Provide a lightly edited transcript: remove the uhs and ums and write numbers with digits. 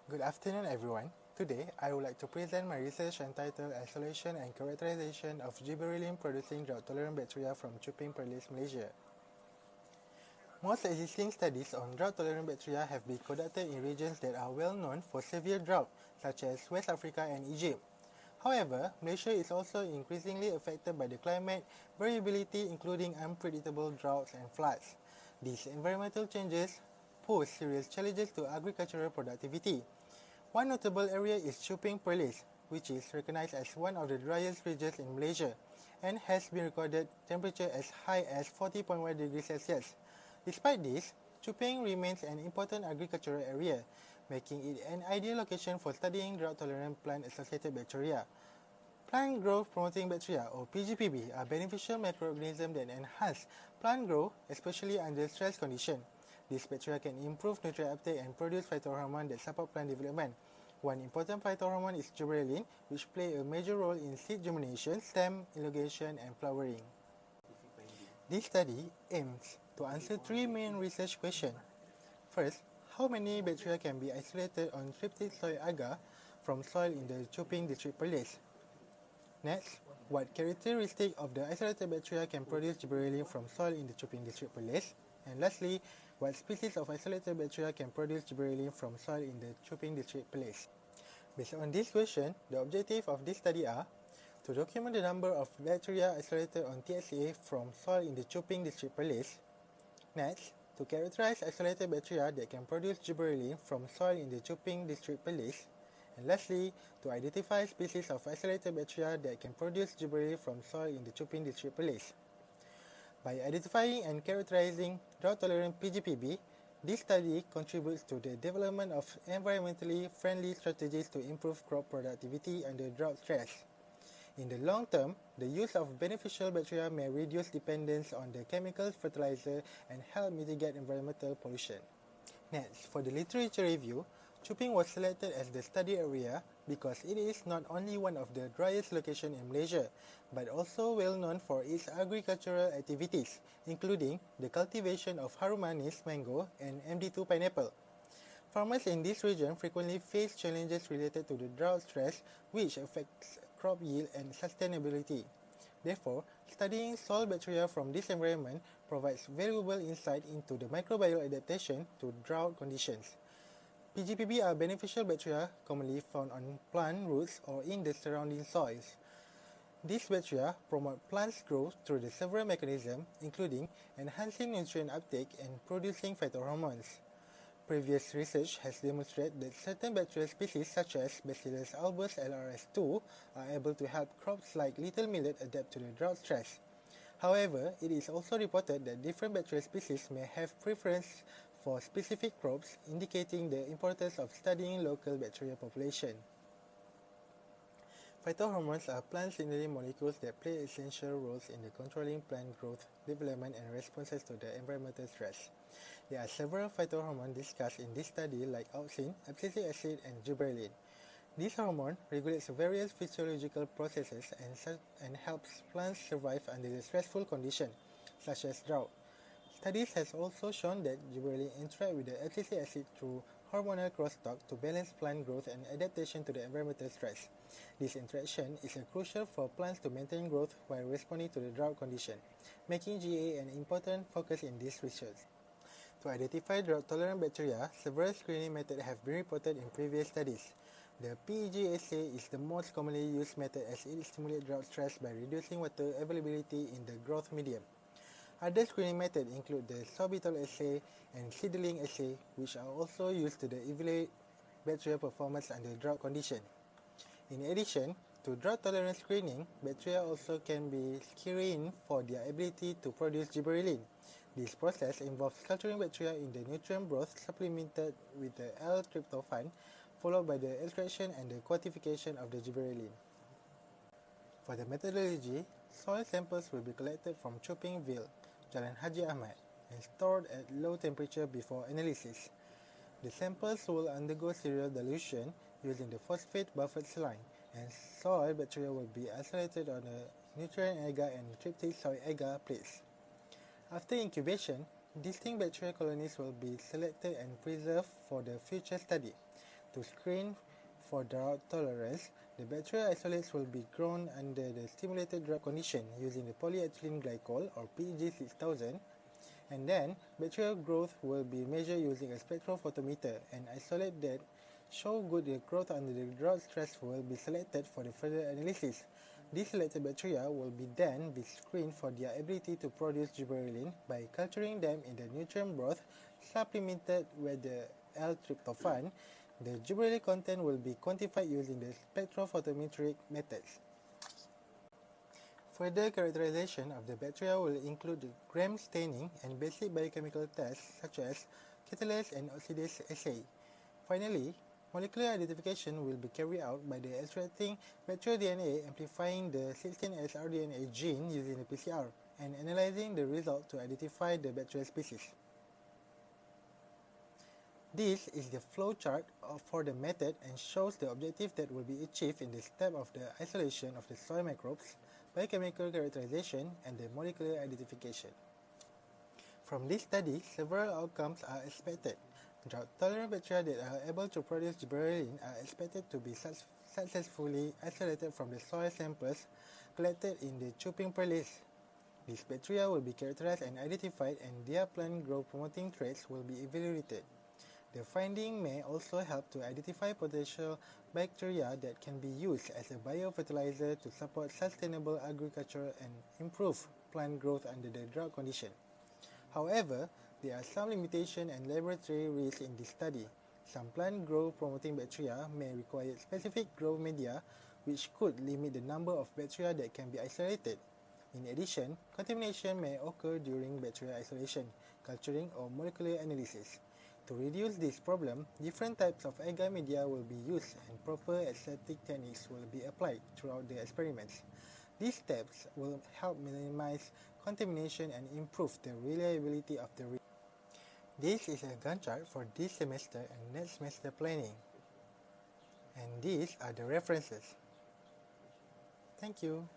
Good afternoon, everyone. Today, I would like to present my research entitled Isolation and Characterization of Gibberellin-Producing Drought-Tolerant Bacteria from Chuping, Malaysia. Most existing studies on drought-tolerant bacteria have been conducted in regions that are well known for severe drought, such as West Africa and Egypt. However, Malaysia is also increasingly affected by the climate variability, including unpredictable droughts and floods. These environmental changes pose serious challenges to agricultural productivity. One notable area is Chuping, which is recognized as one of the driest regions in Malaysia and has been recorded temperature as high as 40.1 degrees Celsius. Despite this, Chuping remains an important agricultural area, making it an ideal location for studying drought-tolerant plant-associated bacteria. Plant growth promoting bacteria, or PGPB, are beneficial microorganisms that enhance plant growth, especially under stress conditions. These bacteria can improve nutrient uptake and produce phytohormones that support plant development. One important phytohormone is gibberellin, which play a major role in seed germination, stem elongation, and flowering. This study aims to answer three main research questions. First, how many bacteria can be isolated on cryptid soy agar from soil in the Chuping district Perlis? Next, what characteristic of the isolated bacteria can produce gibberellin from soil in the Chuping district Perlis? And lastly, what species of isolated bacteria can produce gibberellin from soil in the Chuping district Perlis? Based on this question, the objective of this study are to document the number of bacteria isolated on TSA from soil in the Chuping district Perlis. Next, to characterize isolated bacteria that can produce gibberellin from soil in the Chuping district Perlis. And lastly, to identify species of isolated bacteria that can produce gibberellin from soil in the Chuping district Perlis. By identifying and characterizing drought-tolerant PGPB, this study contributes to the development of environmentally friendly strategies to improve crop productivity under drought stress. In the long term, the use of beneficial bacteria may reduce dependence on the chemical fertilizer and help mitigate environmental pollution. Next, for the literature review, Chuping was selected as the study area because it is not only one of the driest locations in Malaysia, but also well known for its agricultural activities, including the cultivation of harum manis mango and MD2 pineapple. Farmers in this region frequently face challenges related to the drought stress, which affects crop yield and sustainability. Therefore, studying soil bacteria from this environment provides valuable insight into the microbial adaptation to drought conditions. PGPB are beneficial bacteria commonly found on plant roots or in the surrounding soils. These bacteria promote plants' growth through the several mechanisms, including enhancing nutrient uptake and producing phytohormones. Previous research has demonstrated that certain bacterial species such as Bacillus albus LRS2 are able to help crops like little millet adapt to the drought stress. However, it is also reported that different bacterial species may have preference for specific crops, indicating the importance of studying local bacterial population. Phytohormones are plant signaling molecules that play essential roles in the controlling plant growth, development, and responses to the environmental stress. There are several phytohormones discussed in this study like auxin, abscisic acid, and gibberellin. This hormone regulates various physiological processes and helps plants survive under the stressful conditions, such as drought. Studies have also shown that gibberellin interacts with the abscisic acid through hormonal crosstalk to balance plant growth and adaptation to the environmental stress. This interaction is crucial for plants to maintain growth while responding to the drought condition, making GA an important focus in this research. To identify drought-tolerant bacteria, several screening methods have been reported in previous studies. The PEG assay is the most commonly used method as it stimulates drought stress by reducing water availability in the growth medium. Other screening methods include the sorbitol assay and seedling assay, which are also used to evaluate bacterial performance under drought conditions. In addition to drought-tolerant screening, bacteria also can be screened for their ability to produce gibberellin. This process involves culturing bacteria in the nutrient broth supplemented with the L-tryptophan, followed by the extraction and the quantification of the gibberellin. For the methodology, soil samples will be collected from Chupingville, Jalan Haji Ahmad, and stored at low temperature before analysis. The samples will undergo serial dilution using the phosphate buffered saline, and soil bacteria will be isolated on a nutrient agar and cryptid soy agar plates. After incubation, distinct bacterial colonies will be selected and preserved for the future study. To screen for drought tolerance, the bacterial isolates will be grown under the stimulated drought condition using the polyethylene glycol or PG6000, and then bacterial growth will be measured using a spectrophotometer, and isolate that show good growth under the drought stress will be selected for the further analysis. These selected bacteria will then be screened for their ability to produce gibberellin by culturing them in the nutrient broth supplemented with the L-tryptophan. The gibberellin content will be quantified using the spectrophotometric methods. Further characterization of the bacteria will include the gram staining and basic biochemical tests such as catalase and oxidase assay. Finally, molecular identification will be carried out by the extracting bacterial DNA, amplifying the 16S rDNA gene using the PCR, and analyzing the result to identify the bacterial species. This is the flowchart for the method and shows the objective that will be achieved in the step of the isolation of the soil microbes, biochemical characterization, and the molecular identification. From this study, several outcomes are expected. Drought-tolerant bacteria that are able to produce gibberellin are expected to be successfully isolated from the soil samples collected in the Chuping release. These bacteria will be characterized and identified, and their plant growth promoting traits will be evaluated. The finding may also help to identify potential bacteria that can be used as a biofertilizer to support sustainable agriculture and improve plant growth under the drought condition. However, there are some limitations and laboratory risks in this study. Some plant growth promoting bacteria may require specific growth media, which could limit the number of bacteria that can be isolated. In addition, contamination may occur during bacterial isolation, culturing, or molecular analysis. To reduce this problem, different types of agar media will be used and proper aseptic techniques will be applied throughout the experiments. These steps will help minimize contamination and improve the reliability of the research. This is a Gantt chart for this semester and next semester planning. And these are the references. Thank you.